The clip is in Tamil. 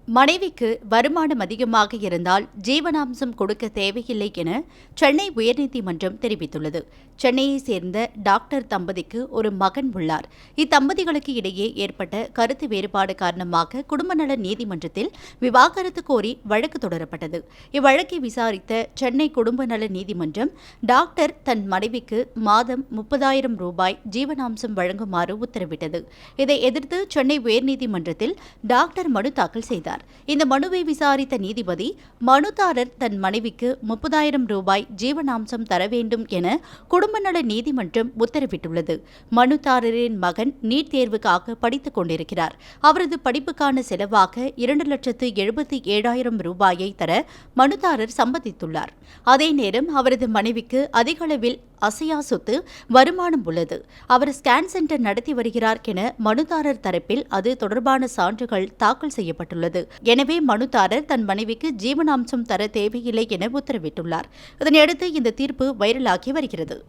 மனைவிக்கு வருமானம் அதிகமாக இருந்தால் ஜீவனாம்சம் கொடுக்க தேவையில்லை என சென்னை உயர்நீதிமன்றம் தெரிவித்துள்ளது. சென்னையைச் சேர்ந்த டாக்டர் தம்பதிக்கு ஒரு மகன் உள்ளார். இத்தம்பதிகளுக்கு இடையே ஏற்பட்ட கருத்து வேறுபாடு காரணமாக குடும்ப நல நீதிமன்றத்தில் விவாகரத்து கோரி வழக்கு தொடரப்பட்டது. இவ்வழக்கை விசாரித்த சென்னை குடும்ப நல நீதிமன்றம் டாக்டர் தன் மனைவிக்கு மாதம் 30,000 ரூபாய் ஜீவனாம்சம் வழங்குமாறு உத்தரவிட்டது. இதை எதிர்த்து சென்னை உயர்நீதிமன்றத்தில் டாக்டர் மனு தாக்கல் செய்தார். இந்த மனுவை விசாரித்த நீதிபதி மனுதாரர் தன் மனைவிக்கு 30,000 ரூபாய் ஜீவனாம்சம் தர வேண்டும் என குடும்ப நல நீதிமன்றம் உத்தரவிட்டுள்ளது. மனுதாரரின் மகன் நீட் தேர்வுக்காக படித்துக் கொண்டிருக்கிறார். அவரது படிப்புக்கான செலவாக 2,77,000 ரூபாயை தர மனுதாரர் சம்மதித்துள்ளார். அதே நேரம் அவரது மனைவிக்கு அதிக அளவில் அசையா சொத்து வருமானம் உள்ளது. அவர் ஸ்கேன் சென்டர் நடத்தி வருகிறார் என மனுதாரர் தரப்பில் அது தொடர்பான சான்றுகள் தாக்கல் செய்யப்பட்டுள்ளது. எனவே மனுதாரர் தன் மனைவிக்கு ஜீவனாம்சம் தர தேவையில்லை என உத்தரவிட்டுள்ளார். இதனையடுத்து இந்த தீர்ப்பு வைரலாகி வருகிறது.